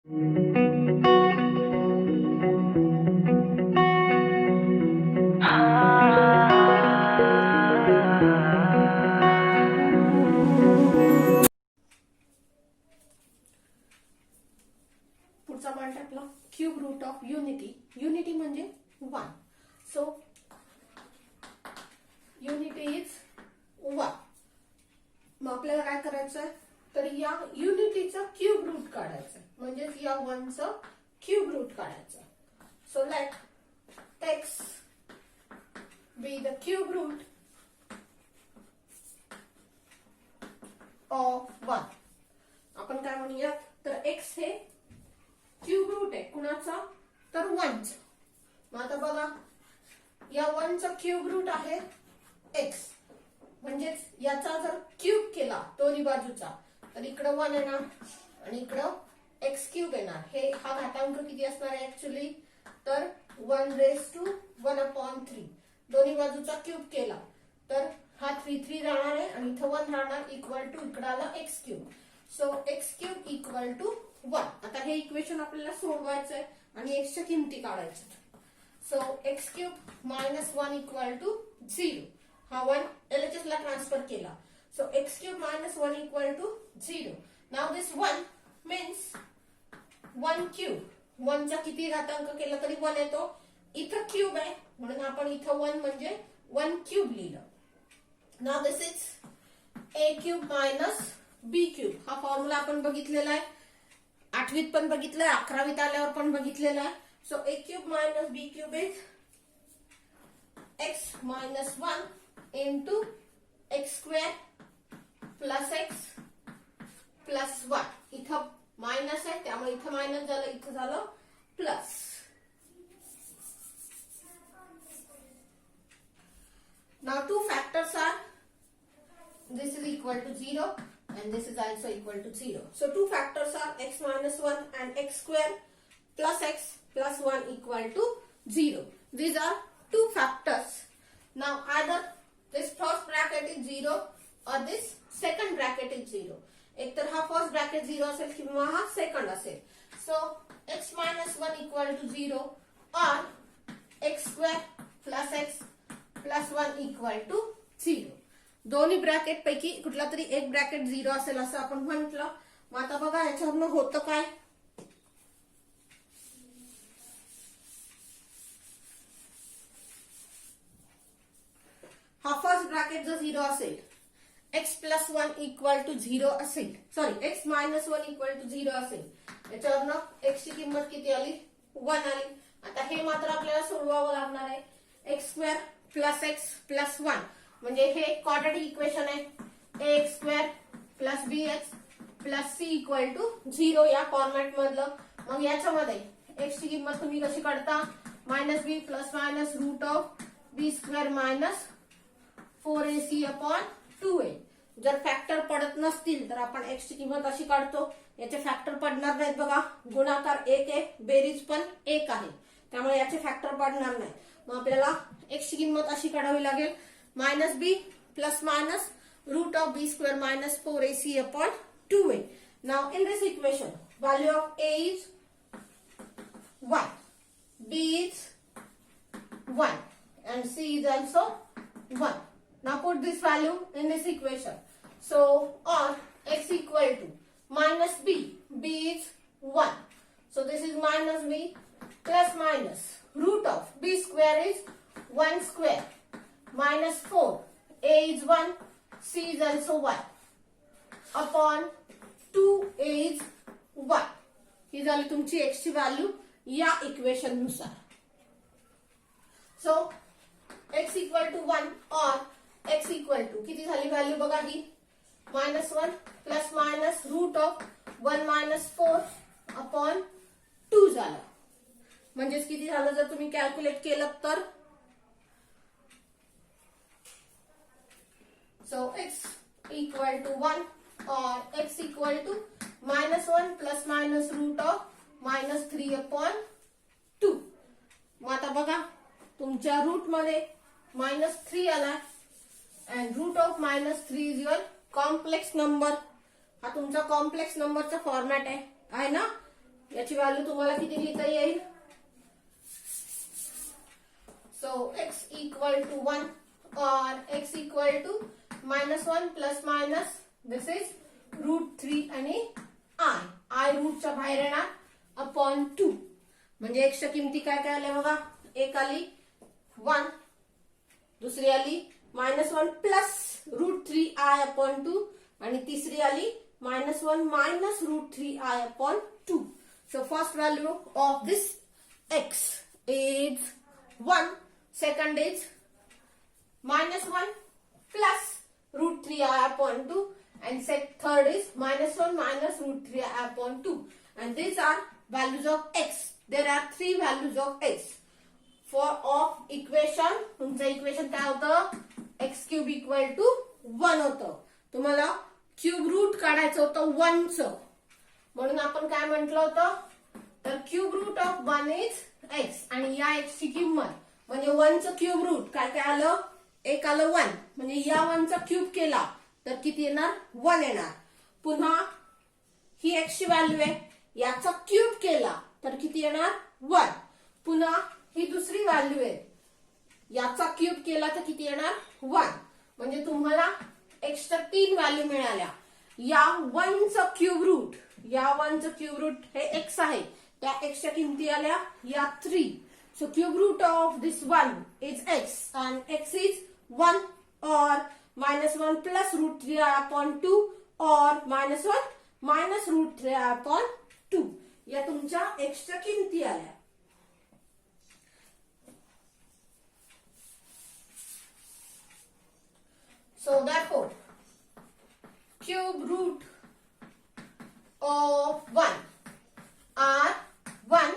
पुढचा पॉइंट आपला cube root of unity. Unity म्हणजे 1. So unity is 1. मग आपल्याला काय करायचंय, तर या युनिटीचा क्यूब रूट काढायचं, म्हणजे या 1चं क्यूब रूट काढायचं. So let x be the cube root of 1. आपण काय म्हणूया, तर x हे क्यूब रूट आहे कुणाचा, तर 1चा. मग आता बघा, या 1चा क्यूब रूट आहे x, म्हणजेच याचा जर क्यूब केला दोन्ही बाजूचा, तर इकडं 1 येणार आणि इकडं x क्यूब येणार. हा घातांक किती असणार आहे ऍक्च्युली, तर 1⁻⁴. दोन्ही बाजूचा क्यूब केला तर हा 3 राहणार आहे आणि इथं 1 राहणार, इक्वल टू इकडं आला x cube. So x cube equal to 1. आता हे इक्वेशन आपल्याला सोडवायचं आहे आणि x च्या किमती काढायच्या. So x cube minus 1 equal to 0. हा 1 LHS ला ट्रान्सफर केला. So x cube minus 1 equal to 0. Now this 1 means 1 cube. 1 चा किती घातांक केला तरी 1 येतो. इथं क्यूब आहे म्हणून आपण इथं 1 म्हणजे 1 क्यूब लिहिलं. नाव this is a cube minus b cube. हा फॉर्म्युला आपण बघितलेला आहे, 8वीत पण बघितलंय, 11वीत आल्यावर पण बघितलेला आहे. So a cube minus b cube is x minus 1 into x square plus x plus 1. इथं मायनस आहे त्यामुळे इथं मायनस झालं, इथं झालं plus. Now two factors are, this is equal to 0 and this is also equal to 0. So two factors are x minus 1 and x square plus x plus 1 equal to 0. These are two factors. Now either this first bracket is 0 or this second bracket is 0. एक तर हा first bracket 0 असेल किंवा हा second असेल. So x minus 1 equal to 0 or x square plus x plus 1 equal to 0. दोन्ही bracket पैकी कुठला तरी एक ब्रॅकेट 0 असेल असं आपण म्हटलं. मग आता बघा ह्याच्यावरनं होतं काय, हा फर्स्ट ब्रॅकेट जर 0 असेल, x प्लस 1 इक्वल टू 0 असेल, sorry x minus 1 equal to 0 असेल, याच्यावरनं x ची किंमत किती आली, 1 आली. आता हे मात्र आपल्याला सोडवावं लागणार आहे. X square plus x plus 1 म्हणजे हे क्वाड्रॅटिक इक्वेशन आहे. ax square plus bx plus c equal to 0 या फॉर्मॅट मधलं. मग याच्यामध्ये x ची किंमत तुम्ही कशी काढता, minus b plus minus root of b square minus 4ac upon 2a. जर फॅक्टर पडत नसतील तर आपण x ची किंमत अशी काढतो. याचे फॅक्टर पडणार नाहीत बघा, गुणाकार 1 आहे, बेरीज पण 1 आहे, त्यामुळे याचे फॅक्टर पडणार नाही. मग आपल्याला x ची किंमत अशी काढावी लागेल, minus b plus minus root of b square minus 4ac upon 2a. Now in this equation value of a is 1, b is 1 and c is also 1. Now put this value in this equation. So on x equal to minus b, b is 1. So this is minus b plus minus root of b square is 1 square minus 4, a is 1, c is also 1 upon 2a is 1. ही झाली तुमची x ची value या equation नुसार. So x equal to 1 or x equal to किती झाली value बघा, ही minus 1 plus minus root of 1 minus 4 upon 2 झालं. म्हणजेच किती झालं जर तुम्ही कॅल्क्युलेट केलं तर, so x equal to 1 or x equal to minus 1 plus minus root of minus 3 upon 2. मग आता बघा तुमच्या रूट मध्ये मायनस 3 आला and root of minus 3 is your complex number. हा तुमचा कॉम्प्लेक्स नंबरचा फॉर्मॅट आहे ना. याची व्हॅल्यू तुम्हाला किती लिहिता येईल? So x equal to 1 or x equal to -1 plus minus this is √3 आणि i रूटच्या बाहेर येणार अपॉन 2. म्हणजे x च्या किमती काय काय आल्या बघा. एक आली 1, दुसरी आली -1 प्लस √3i अपॉन 2 आणि तिसरी आली -1 minus √3i upon 2. So first value of this x is 1, second is -1 plus √3i upon 2 and third is -1 minus √3i upon 2. And these are values of x. There are three values of x. For of equation, तुमचं equation काय होतं? x cube equal to 1 होतं. तुम्हाला cube root काढायचं होतं 1 चं, म्हणून आपण काय म्हटलं होतं? तर cube root of 1 is x आणि या x ची किंमत म्हणजे 1 चं क्यूब रूट काय काय आलं? एक आलं 1. म्हणजे या 1 चा क्यूब केला तर किती येणार? 1 येणार. पुन्हा ही x ची व्हॅल्यू आहे, याचा क्यूब केला तर किती येणार? 1. पुन्हा ही दुसरी व्हॅल्यू आहे, याचा क्यूब केला तर किती येणार? 1. म्हणजे तुम्हाला x च्या 3 व्हॅल्यू मिळाल्या. या 1 चा क्यूब रूट, या 1 चा क्यूब रूट हे x आहे, त्या x च्या किमती आल्या या 3. So cube root of this 1 is x and x is 1 or -1 plus √3i upon 2 or -1 minus √3i upon 2. या तुमच्या x च्या किमती आल्या. So therefore cube root of 1 are 1.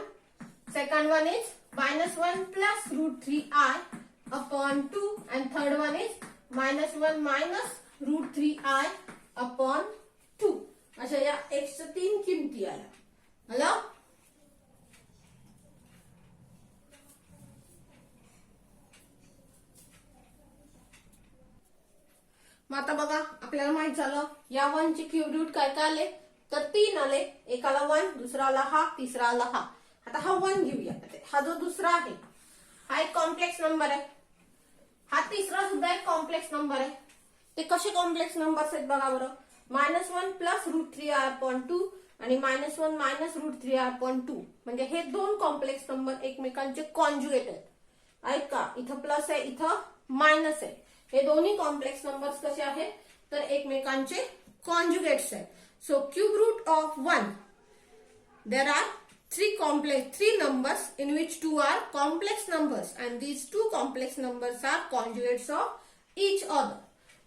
Second one is -1 plus √3i upon 2 and third one is -1 minus √3i upon 2. अशा या x च्या 3 किमती आल्या. हॅलो, मग आता बघा आपल्याला माहित झालं या 1 चे क्यूब रूट काय काय आले? तर 3 आले. एक आला 1, दुसरा आला हा, तिसरा आला हा. आता हा 1 घेऊया. हा जो दुसरा आहे हा एक कॉम्प्लेक्स नंबर आहे, हा तिसरा सुद्धा एक कॉम्प्लेक्स नंबर आहे. ते कसे कॉम्प्लेक्स नंबर्स आहेत बघा बरं. -1 प्लस √3i अपॉन 2 आणि -1 मायनस √3i अपॉन 2. म्हणजे हे दोन कॉम्प्लेक्स नंबर एकमेकांचे कॉन्जुगेट आहेत. ऐका, इथं प्लस आहे, इथं मायनस आहे. हे दोन्ही कॉम्प्लेक्स नंबर्स कसे आहेत? तर एकमेकांचे कॉन्जुगेट्स आहेत. So cube root of 1, there are three numbers in which 2 are complex numbers and these two complex numbers are conjugates of each other.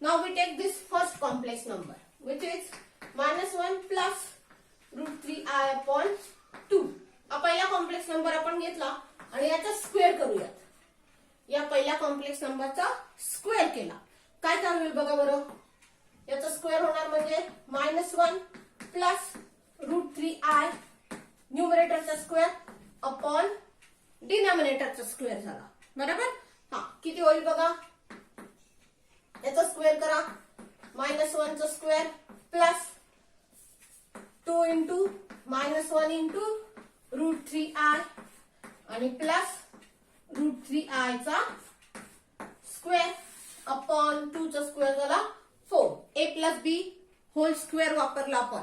Now we take this first complex number which is -1 plus √3i upon 2. हा पहिला complex number आपण घेतला आणि याचा square करूयात. या पहिल्या complex नंबरचा स्क्वेअर केला काय काय होईल बघा बरं. याचा स्क्वेअर होणार म्हणजे -1 प्लस √3i न्यूमरेटरचा स्क्वेअर अपॉन डिनॉमिनेटरचा स्क्वेअर झाला. बरोबर. हा किती होईल बघा. याचा स्क्वेअर करा. -1 चा square plus 2 into -1 into √3i आणि प्लस √3i चा स्क्वेअर अपॉन 2 चा स्क्वेअर झाला 4. a plus b whole square वापरला आपण.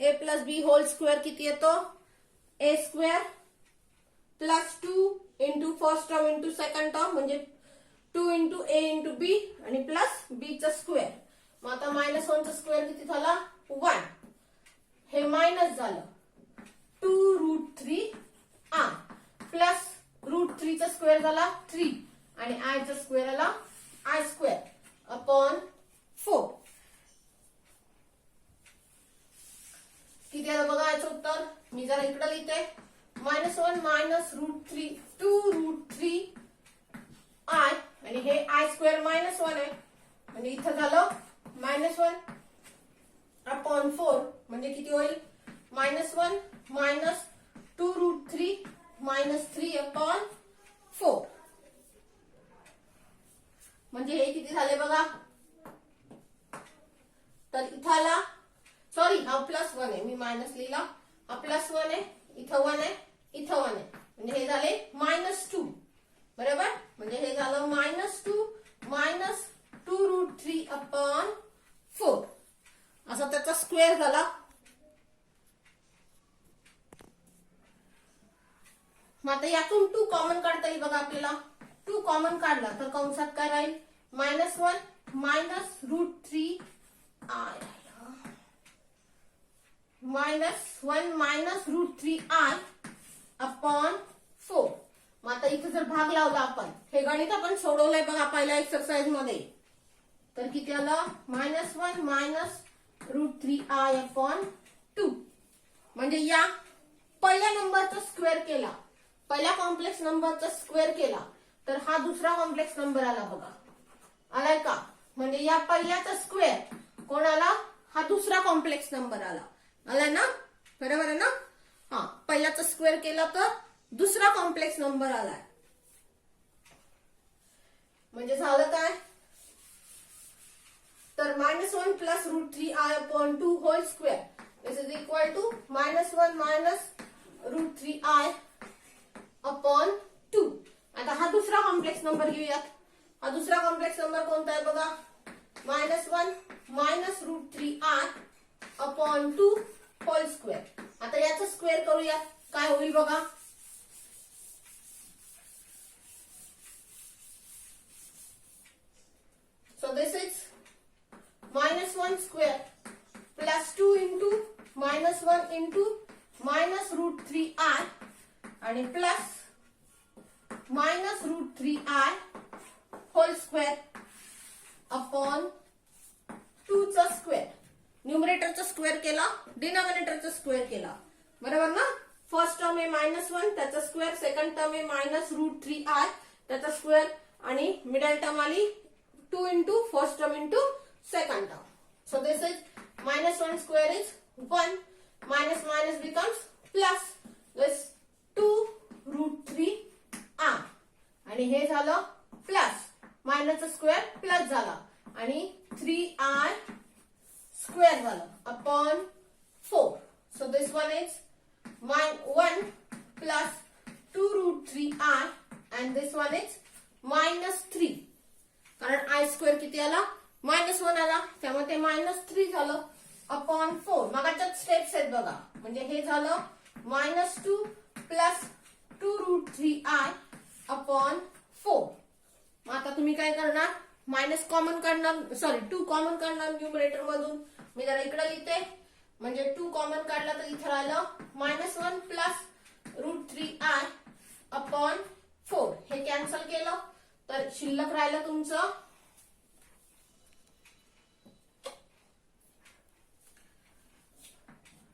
a plus b whole square किती येतो? a square plus 2 into first term into second term म्हणजे 2 इंटू a इंटू b आणि प्लस b चा स्क्वेअर. मग आता -1 चा स्क्वेअर किती झाला? 1. हे मायनस झालं 2√3i प्लस √3 चा स्क्वेअर झाला 3 आणि i चा स्क्वेअर आला i स्क्वेअर अपॉन 4. किती आलं बघा याचं उत्तर. मी जरा इकडे लिहिते. -1 मायनस √3 2√3i आणि हे i स्क्वेअर -1 आहे म्हणजे इथं झालं -1 अपॉन 4 म्हणजे किती होईल? -1 मायनस 2√3 -3 अपॉन 4 म्हणजे हे किती झाले बघा. तर इथं आला, सॉरी हा +1 आहे, मी मायनस लिहिला. हा +1 आहे, इथं 1 आहे, इथं 1 आहे, म्हणजे हे झाले -2. बरोबर, म्हणजे हे झालं -2√3/4 असा त्याचा स्क्वेअर झाला. मग आता यातून 2 कॉमन काढता येईल बघा आपल्याला. 2 कॉमन काढला तर कंसात काय राहील, -1 -√3i -1 -√3i/4. मग आता इथे जर भाग लावला आपण, हे गणित आपण सोडवलंय बघा पहिल्या एक्सरसाइज मध्ये, तर किती आलं, -1 -√3i/2. म्हणजे या पहिल्या नंबरचा स्क्वेअर केला, पहिल्या कॉम्प्लेक्स नंबरचा स्क्वेअर केला तर हा दुसरा कॉम्प्लेक्स नंबर आला बघा. आलाय का, म्हणजे या पहिल्याचा स्क्वेअर कोणाला, हा दुसरा कॉम्प्लेक्स नंबर आला. आलाय ना, बरोबर आहे ना. हा, पहिल्याचा स्क्वेअर केला तर दुसरा कॉम्प्लेक्स नंबर आलाय. म्हणजे झालं काय, तर -1 +√3i/2 whole square this is equal to -1 -√3i/2. आता हा दुसरा कॉम्प्लेक्स नंबर घेऊयात. हा दुसरा कॉम्प्लेक्स नंबर कोणता आहे बघा, -1 -√3i/2 होल स्क्वेअर. आता याचा स्क्वेअर करूया, काय होईल बघा, so this is -1 square plus 2 into -1 into -√3i आणि plus -√3i hole square upon 2 चा स्क्वेअर. न्यूमरेटरचा स्क्वेअर केला, डिनॉमिनेटरचा स्क्वेअर केला. बरोबर ना. फर्स्ट टर्म आहे -1 त्याचा स्क्वेअर, सेकंड टर्म आहे -√3i त्याचा स्क्वेअर आणि मिडल टर्म आली 2 into first term into second term. So this is -1 square is 1, minus minus becomes plus. This 2√3i आणि हे झालं प्लस, मायनसचा स्क्वेअर प्लस झाला आणि 3i स्क्वेअर झालं upon 4. So this one is 1 plus 2√3i and this one is -3. कारण i square किती आला, -1 आला, त्यामुळे ते -3 झालं अपॉन 4. मगाच्याच स्टेप्स आहेत बघा. म्हणजे हे झालं -2 प्लस 2√3i अपॉन 4. मग आता तुम्ही काय करणार, मायनस कॉमन काढणार, सॉरी 2 कॉमन काढणार न्यूमरेटर मधून. मी जरा इकडे लिहिते, म्हणजे 2 कॉमन काढला तर इथे राहिलं -1 प्लस √3i अपॉन 4. हे कॅन्सल केलं तर शिल्लक राहिलं तुमचं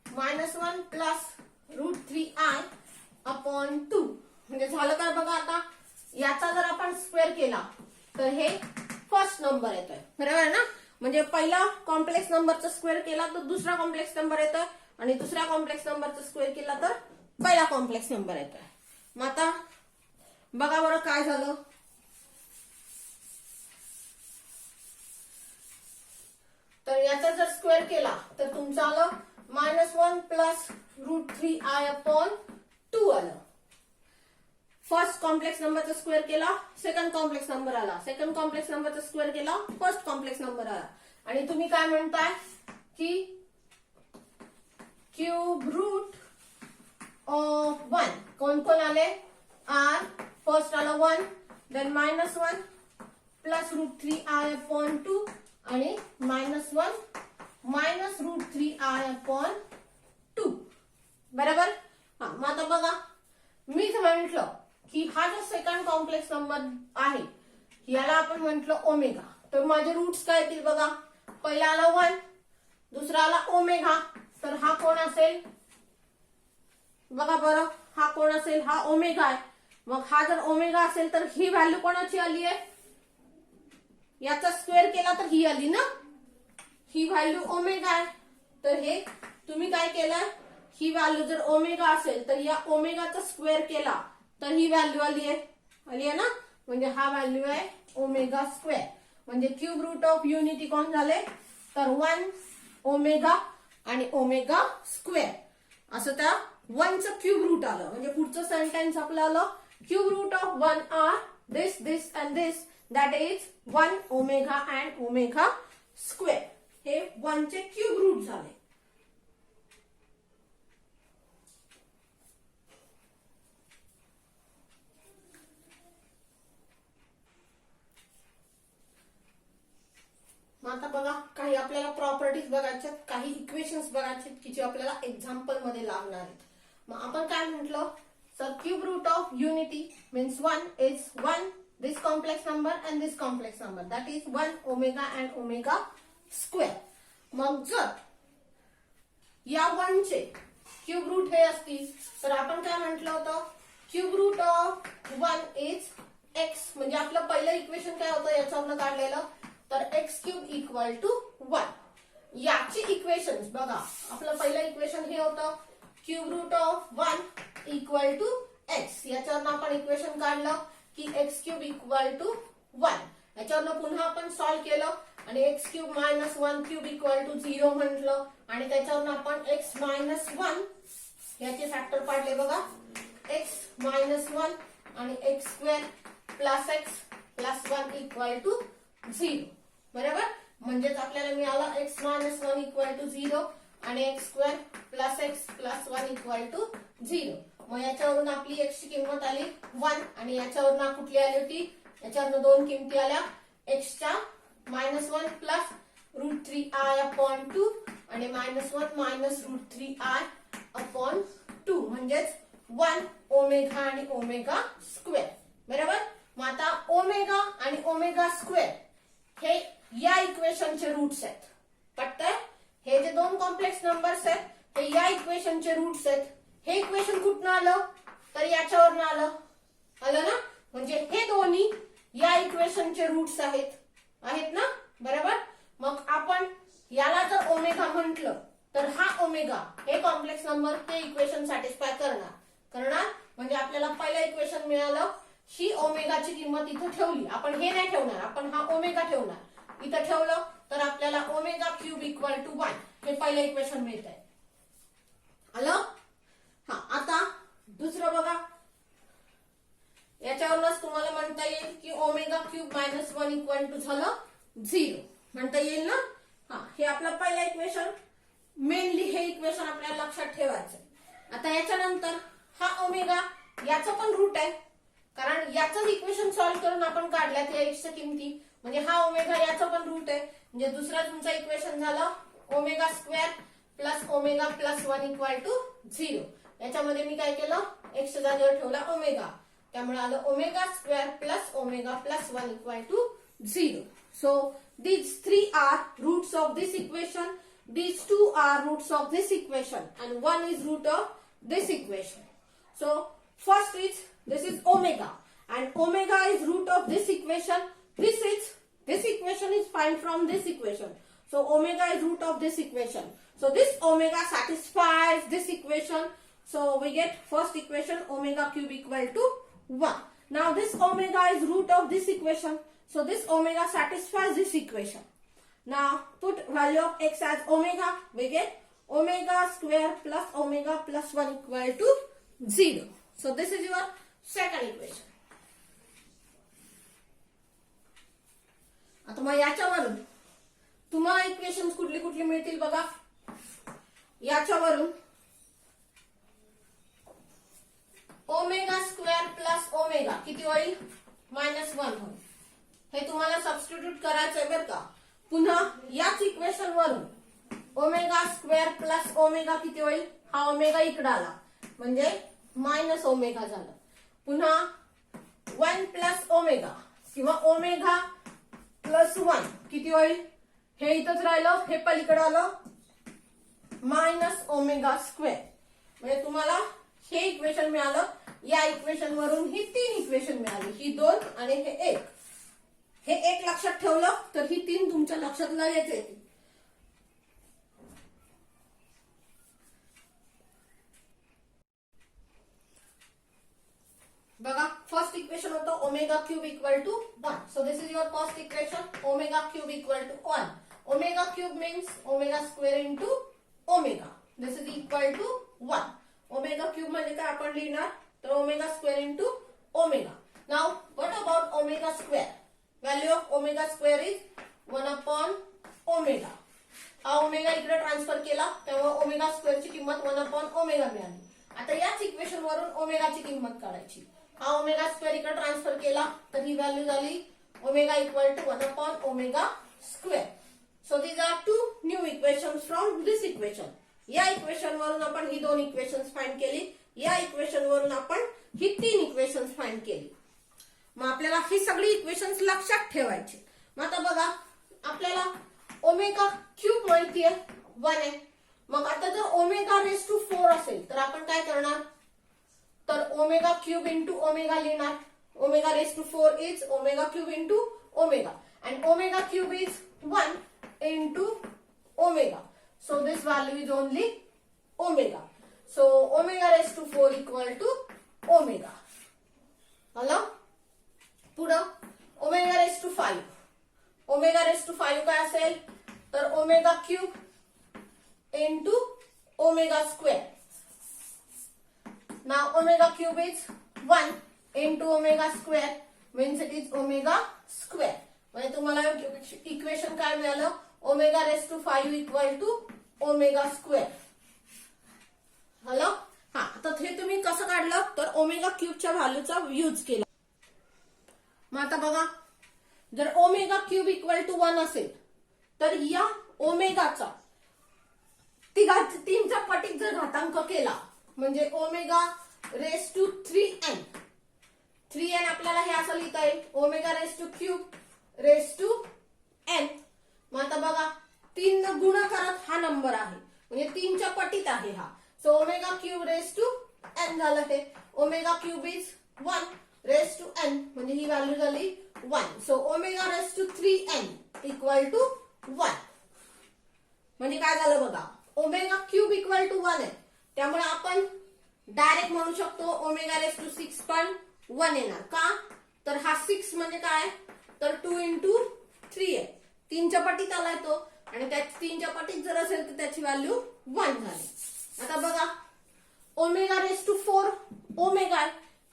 -1 प्लस √3i अपॉन 2. म्हणजे झालं काय बघा. आता याचा जर आपण स्क्वेअर केला तर हे फर्स्ट नंबर येतोय. बरोबर आहे ना. म्हणजे पहिला कॉम्प्लेक्स नंबरचा स्क्वेअर केला तर दुसरा कॉम्प्लेक्स नंबर येतोय आणि दुसऱ्या कॉम्प्लेक्स नंबरचा स्क्वेअर केला तर पहिला कॉम्प्लेक्स नंबर येतोय. मग आता बघा बरं काय झालं. तर याचा जर स्क्वेअर केला तर तुमचं आलं -1 प्लस √3i अपॉन 2 आलं. फर्स्ट कॉम्प्लेक्स नंबरचा स्क्वेअर केला, सेकंड कॉम्प्लेक्स नंबर आला, सेकंड कॉम्प्लेक्स नंबरचा स्क्वेअर केला, फर्स्ट कॉम्प्लेक्स नंबर आला. आणि तुम्ही काय म्हणताय की क्यूब रूट ऑफ 1 कोण कोण आले, आर फर्स्ट आला 1, देन -1 प्लस √3i अपॉन 2 आणि -1 मायनस √3i अपॉन 2. बरोबर. हा, मग आता बघा मीच म्हटलं की हा जो सेकंड कॉम्प्लेक्स नंबर आहे याला आपण म्हटलं ओमेगा. तर माझे रूट्स काय येतील बघा. पहिला आला 1, दुसरा आला ओमेगा, तर हा कोण असेल बघा बरं. हा कोण असेल, हा ओमेगा आहे. मग हा जर ओमेगा असेल तर ही व्हॅल्यू कोणाची आली आहे, याचा स्क्वेअर केला तर ही आली ना, ही व्हॅल्यू ओमेगा आहे. तर हे तुम्ही काय केलं, ही व्हॅल्यू जर ओमेगा असेल तर या ओमेगाचा स्क्वेअर केला तर ही व्हॅल्यू आली आहे ना. म्हणजे हा व्हॅल्यू आहे ओमेगा स्क्वेअर. म्हणजे क्यूब रूट ऑफ युनिटी कोण झाले तर 1 ओमेगा आणि ओमेगा स्क्वेअर असं त्या 1चं क्यूब रूट आलं. म्हणजे पुढचं सेंटेन्स आपलं आलं cube root of 1 are this and this that is 1 omega and omega square. हे 1चे क्यूब रूट झाले. आता बघा काही आपल्याला प्रॉपर्टीज बघायच्यात, काही इक्वेशन्स बघायचे की जे आपल्याला एक्झाम्पल मध्ये लागणार आहेत. मग आपण काय म्हटलं, sir cube root of unity means 1 is 1 this complex number and this complex number that is 1 omega and omega square. मग जर या 1चे क्यूब रूट हे असतील तर आपण काय म्हटलं होतं, cube root of 1 is x. म्हणजे आपलं पहिलं इक्वेशन काय होतं याच्यावरनं काढलेलं, तर एक्स क्यूब इक्वल टू 1. याची इक्वेशन्स बघा, आपलं पहिलं इक्वेशन हे होतं cube root of 1 equal to x. याच्यावरनं आपण इक्वेशन काढलं की एक्स क्यूब इक्वल टू 1. याच्यावरनं पुन्हा आपण सॉल्व्ह केलं आणि x cube minus 1 cube equal to 0 म्हटलं आणि त्याच्यावरनं आपण एक्स मायनस 1 याचे फॅक्टर पाडले बघा, एक्स मायनस 1 आणि x square plus x plus 1 equal to 0. बरोबर. म्हणजेच आपल्याला मिळालं एक्स मायनस 1 इक्वल टू 0 आणि x square plus x plus 1 equal to 0. मग याच्यावरून आपली एक्स ची किंमत आली 1 आणि याच्यावरून कुठली आली होती, याच्यावरून दोन किमती आल्या, एक्सच्या -1 प्लस √3i अपॉन 2 आणि -1 मायनस √3i अपॉन 2 म्हणजेच 1 ओमेगा आणि ओमेगा स्क्वेअर. बरोबर. मग आता ओमेगा आणि ओमेगा स्क्वेअर हे या इक्वेशनचे रूट्स आहेत. पटतंय. हे जे दोन कॉम्प्लेक्स नंबर्स आहेत ते या इक्वेशनचे रूट्स आहेत. हे इक्वेशन कुठनं आलं, तर याच्यावरनं आलं ना. म्हणजे हे दोन्ही या इक्वेशनचे रूट्स आहेत ना. बरोबर. मग आपण याला जर ओमेगा म्हटलं तर हा ओमेगा हे कॉम्प्लेक्स नंबर ते इक्वेशन सॅटिस्फाय करणार. म्हणजे आपल्याला पहिलं इक्वेशन मिळालं, ही ओमेगाची किंमत इथं ठेवली, आपण हे नाही ठेवणार, आपण हा ओमेगा ठेवणार. इथं ठेवलं तर आपल्याला ओमेगा क्यूब इक्वल टू 1 हे पहिलं इक्वेशन मिळत आहे. आलं. हा. आता दुसरं बघा, याच्यावरूनच तुम्हाला म्हणता येईल की omega cube minus 1 equal to झालं 0 म्हणता येईल ना. हा. हे आपलं पहिलं इक्वेशन, मेनली हे इक्वेशन आपल्याला लक्षात ठेवायचं. आता याच्यानंतर हा ओमेगा याचं पण रूट आहे, कारण याच इक्वेशन सॉल्व्ह करून आपण काढल्यात या एक्सच्या किमती. म्हणजे हा ओमेगा याचं पण रूट आहे. म्हणजे दुसरा तुमचं इक्वेशन झालं omega square plus omega plus 1 equal to 0. याच्यामध्ये मी काय केलं, एक्सच्या जागेवर ठेवला ओमेगा, त्यामुळे आलं omega square plus omega plus 1 equal to 0. So these 3 are roots of this equation, these 2 are roots of this equation and 1 is root of this equation. So first is this is omega and omega is root of this equation. This equation is find from this equation. So omega is root of this equation. So this omega satisfies this equation. So we get first equation omega cube equal to 1. Now this omega is root of this equation. So this omega satisfies this equation. Now put value of x as omega. We get omega square plus omega plus 1 equal to 0. So this is your second equation. आता मग याच्यावरून तुम्हाला equations कुठली कुठली मिळतील बघा. याच्यावरून omega square plus omega किती होईल, -1 होईल. हे तुम्हाला सबस्टिट्यूट करायचंय बरं का. पुन्हा याच इक्वेशन वरून ओमेगा स्क्वेअर प्लस ओमेगा किती होईल, हा ओमेगा इकडे आला म्हणजे मायनस ओमेगा झालं. पुन्हा 1 प्लस ओमेगा किंवा ओमेगा प्लस 1 किती होईल, हे इथंच राहिलं, हे पलीकडे आलं मायनस ओमेगा स्क्वेअर. म्हणजे तुम्हाला हे इक्वेशन मिळालं. या इक्वेशन वरून ही 3 इक्वेशन मिळाली, ही 2 आणि हे 1. हे 1 लक्षात ठेवलं तर ही 3 तुमच्या लक्षात लगेच येते. बघा फर्स्ट इक्वेशन होतं omega cube equal to 1. So this is your first equation, omega cube equal to 1. Omega cube means omega square into omega. This is equal to 1. Omega cube म्हणजे काय आपण लिहिणार तर omega square into omega. Now what about omega square? Value of omega square is 1 upon omega. हा omega इकडे transfer केला तेव्हा omega स्क्वेअरची किंमत 1 अपॉन ओमेगा मिळाली. आता याच इक्वेशन वरून ओमेगाची किंमत काढायची. हा ओमेगा स्क्वेअर इकडे ट्रान्सफर केला तर ही व्हॅल्यू झाली omega equal to 1 upon omega square. So these are two new equations from this equation. या इक्वेशन वरून आपण ही दोन इक्वेशन्स फाइंड केली. या इक्वेशन वरून आपण ही तीन इक्वेशन्स फाइंड केली. मग आपल्याला ही सगळी इक्वेशन्स लक्षात ठेवायची. मग आता बघा आपल्याला ओमेगा क्यूब माहितीये 1 आहे. मग आता जर ओमेगा रेस टू 4 असेल तर आपण काय करणार तर ओमेगा क्यूब इंटू ओमेगा लिहिणार. Omega raise to 4 is omega cube into omega and omega cube is 1 into omega. So this value is only omega. So omega raised to 4 equal to omega. Hello? पुढं omega raised to 5. Omega raised to 5 काय असेल तर omega cube into omega square. Now omega cube is 1 into omega square means it is omega square. म्हणजे तुम्हाला equation काय मिळालं omega raise to 5 equal to omega square. Hello हा तर हे तुम्ही कसं काढलं तर ओमेगा क्यूबच्या व्हॅल्यूचा यूज केला. मग आता बघा जर ओमेगा क्यूब इक्वल टू 1 असेल तर या ओमेगाचा तीनचा पटीत जर घातांक केला म्हणजे omega raise to 3n. 3n आपल्याला हे असं लिहिता येईल omega raise to cube raise to n. मग आता बघा 3 न गुणाकारात हा नंबर आहे म्हणजे 3च्या पटीत आहे हा. So omega cube raise to n झालं हे. Omega cube is 1 raise to n म्हणजे ही व्हॅल्यू झाली 1. So omega raise to 3n equal to 1. म्हणजे काय झालं बघा ओमेगा क्यूब इक्वल टू 1 आहे त्यामुळे आपण डायरेक्ट म्हणू शकतो ओमेगा रेस टू 6 पण 1 येणार. का तर हा 6 म्हणजे काय तर 2 इंटू 3 आहे. 3च्या पटीत आलाय तो आणि त्या 3च्या पटीत जर असेल तर त्याची व्हॅल्यू 1 झाली. आता बघा ओमेगा रेस टू 4 ओमेगा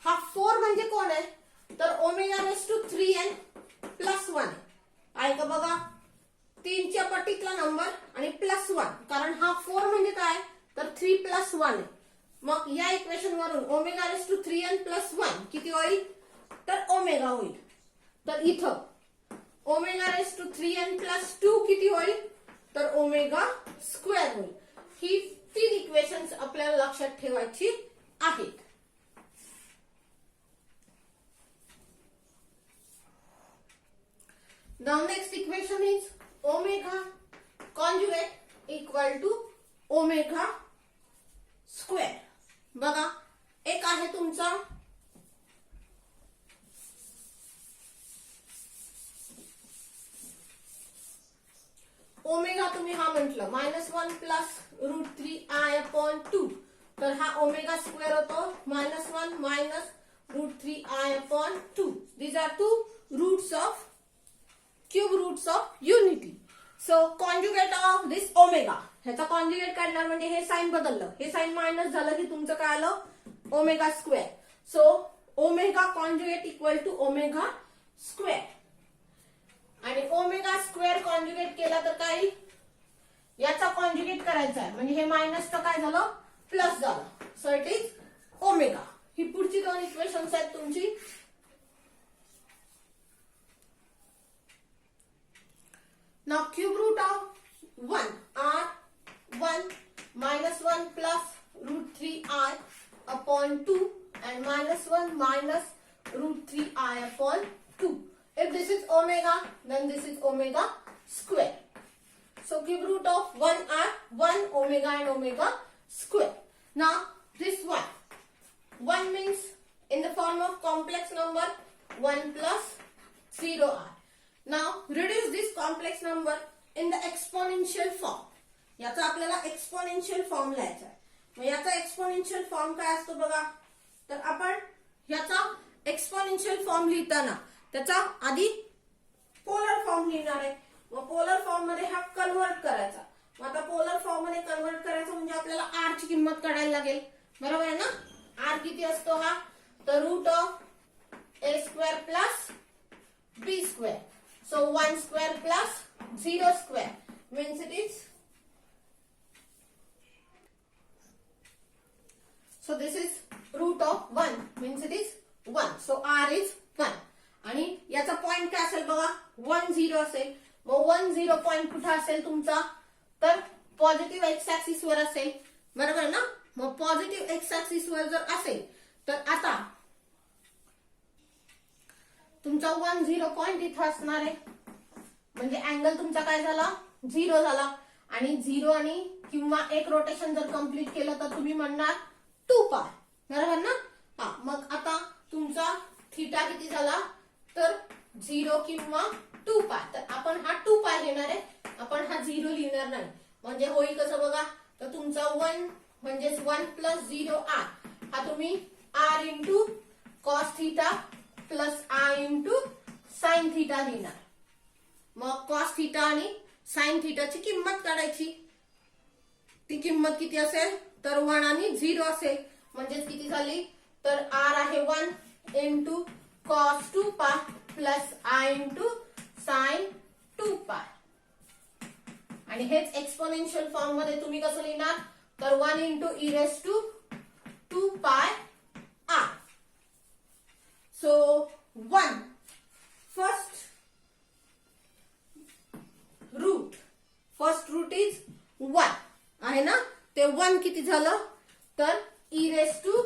हा 4 म्हणजे कोण आहे तर omega raise to 3n plus 1 आहे का बघा 3च्या पटीतला नंबर आणि प्लस 1 कारण हा 4 म्हणजे काय तर 3 प्लस 1 आहे. मग या इक्वेशन वरून omega raise to 3n plus 1 किती होईल तर ओमेगा होईल. तर इथं omega raise to 3n plus 2 किती होईल तर ओमेगा स्क्वेअर होईल. ही तीन इक्वेशन्स आपल्याला लक्षात ठेवायची आहेत. The next equation is omega conjugate equal to omega square. बघा एक आहे तुमचा ओमेगा तुम्ही हा म्हटलं -1 प्लस √3i अपॉन 2 तर हा ओमेगा स्क्वेअर होतो -1 minus √3i upon 2. These are two roots of cube roots of unity. So conjugate of this omega ह्याचा कॉन्जुगेट काढणार म्हणजे हे साइन बदललं हे साइन मायनस झालं की तुमचं काय आलं omega square. So omega conjugate equal to omega square आणि ओमेगा स्क्वेअर कॉन्जुगेट केला तर काय याचा कॉन्जुगेट करायचा आहे म्हणजे हे मायनस तर काय झालं प्लस झालं. So it is omega. ही पुढची दोन इक्वेशन्स आहेत तुमची. Now cube root of 1 are 1 minus 1 plus √3i upon 2 and -1 minus √3i upon 2. If this is omega, then this is omega square. So cube root of 1 are 1 omega and omega square. Now this 1 means in the form of complex number 1 plus 0i. Now reduce this complex number in the exponential form. याचा आपल्याला exponential form लिहायचा आहे. मग याचा exponential form काय असतो बघा तर आपण याचा एक्सपोनेन्शियल फॉर्म लिहिताना त्याचा आधी पोलर फॉर्म लिहिणार आहे. मग पोलर फॉर्म मध्ये हा कन्वर्ट करायचा. आता पोलर फॉर्म मध्ये कन्वर्ट करायचं म्हणजे आपल्याला आर ची किंमत काढायला लागेल, बरोबर आहे ना. आर किती असतो हा, तर root of a square plus b square. So 1 square plus 0 square means it is, so this is root of 1 means it is 1. So r is 1. आणि याचा पॉइंट काय असेल बघा, 1 0 असेल. मग 1 0 पॉइंट कुठे असेल तुमचा, तर पॉझिटिव्ह एक्स ऍक्सिस वर असेल, बरोबर ना. मग पॉझिटिव्ह एक्स ऍक्सिस वर जर असेल तर आता तुमचा 1 0 पॉइंट इथं असणार आहे, म्हणजे अँगल तुमचा काय झाला, 0 झाला. आणि 0 आणि किंवा एक रोटेशन जर कंप्लीट केलं तर तुम्ही म्हणणार 2 पाय, बरोबर ना. हा, मग आता तुमचा थीटा किती झाला, तर 0 किंवा 2 पाय. तर आपण हा 2 पाय घेणार आहे, आपण हा 0 लिहिणार नाही. म्हणजे होईल कसं बघा, तर तुमचा 1 म्हणजे 1 प्लस 0 आर, हा तुम्ही r into cos theta plus i into sine theta लिहिणार. मग कॉस थीटा आणि साइन थीटाची किंमत काढायची. ती किंमत किती असेल, तर 1 आणि 0 असेल. म्हणजे किती झाली, तर आर आहे 1 इंटू कॉस 2 पाय प्लस आय इंटू साइन 2 पाय. आणि हेच एक्सपोनेन्शियल फॉर्म मध्ये तुम्ही कसं लिहिणार, तर 1 into e raise to 2 pi r. So 1 first root is 1 आहे ना. ते 1 किती झालं, तर E raise to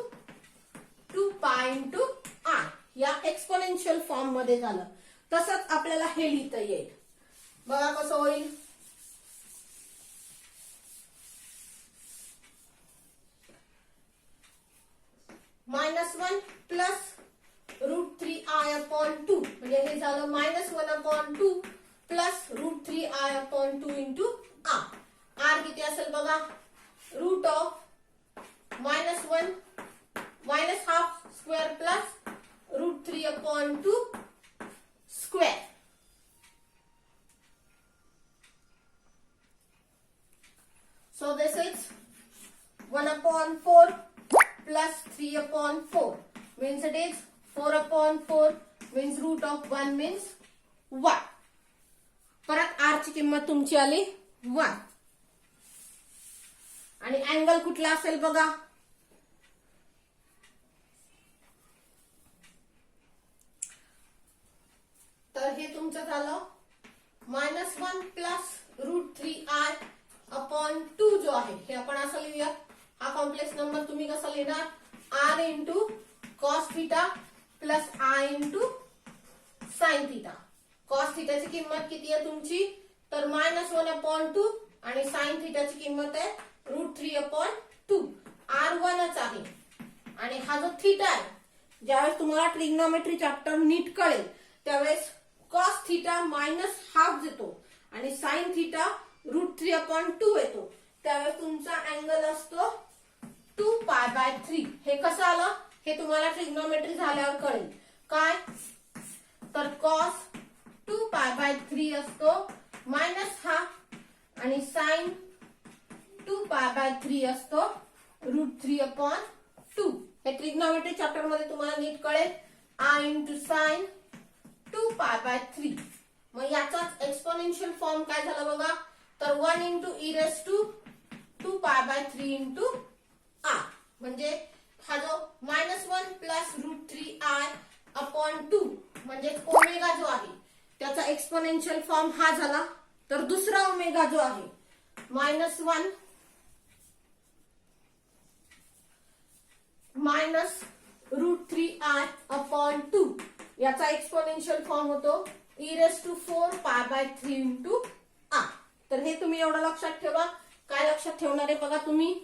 2 pi into r या एक्सपोनेन्शियल फॉर्म मध्ये झालं. तसंच आपल्याला हे लिहिता येईल. बघा कसं होईल, -1 प्लस √3i/2 म्हणजे हे झालं -1/2 plus √3i/2 into R. R किती असेल बघा, root of -1 -half square plus √3/2 square. So this is 1/4 plus 3/4 means it is 4/4 means root of 1 means 1. परत r ची किंमत तुमची आली 1. आणि अँगल कुठला असेल बघा, तर हे तुमचं झालं -1 प्लस √3i/2 जो आहे हे आपण असं लिहूया. हा कॉम्प्लेक्स नंबर तुम्ही कसं लिहिणार, r into cos theta plus i into sine theta. Cos थीटाची किंमत किती आहे तुमची, तर -1/2 आणि साइन थीटाची किंमत आहे √3/2. r 1च आहे. आणि हा जो थीटा आहे, ज्यावेळेस तुम्हाला ट्रिग्नोमेट्री चॅप्टर नीट कळेल त्यावेळेस कॉस थीटा -हाफ येतो आणि साइन थीटा √3/2 येतो. त्यावेळेस तुमचा अँगल असतो 2π/3. हे कसं आलं हे तुम्हाला ट्रिग्नोमेट्री झाल्यावर कळेल. काय, तर कॉस 2π/3 असतो -हाफ आणि साइन 2π/3 असतो √3/2. हे ट्रिग्नोमेट्री चॅप्टर मध्ये तुम्हाला नीट कळेल. I into sine 2π/3. मग याचाच एक्सपोनेन्शियल फॉर्म काय झाला बघा, तर 1 into e raise to 2π/3 into r. म्हणजे हा जो -1 प्लस √3i/2 म्हणजे ओमेगा जो आहे त्याचा एक्सपोनेन्शियल फॉर्म हा झाला. तर दुसरा ओमेगा जो आहे -1 मायनस √3i/2 याचा एक्सपोनेन्शियल फॉर्म होतो e⁴ इंटू आर. तर हे तुम्ही एवढं लक्षात ठेवा. काय लक्षात ठेवणार आहे बघा तुम्ही,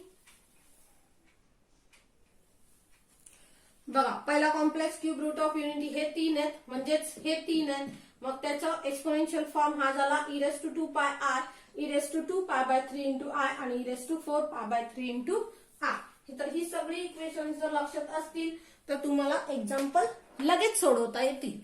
बघा पहिला complex cube root of unity हे 3 आहेत, म्हणजेच हे 3 आहेत. मग त्याचा एक्सपोनेन्शियल फॉर्म हा झाला e⁴r, e⁴ इंटू आय आणि e⁴ इंटू आर. तर ही सगळी इक्वेशन जर लक्षात असतील तर तुम्हाला एक्झाम्पल लगेच सोडवता येतील.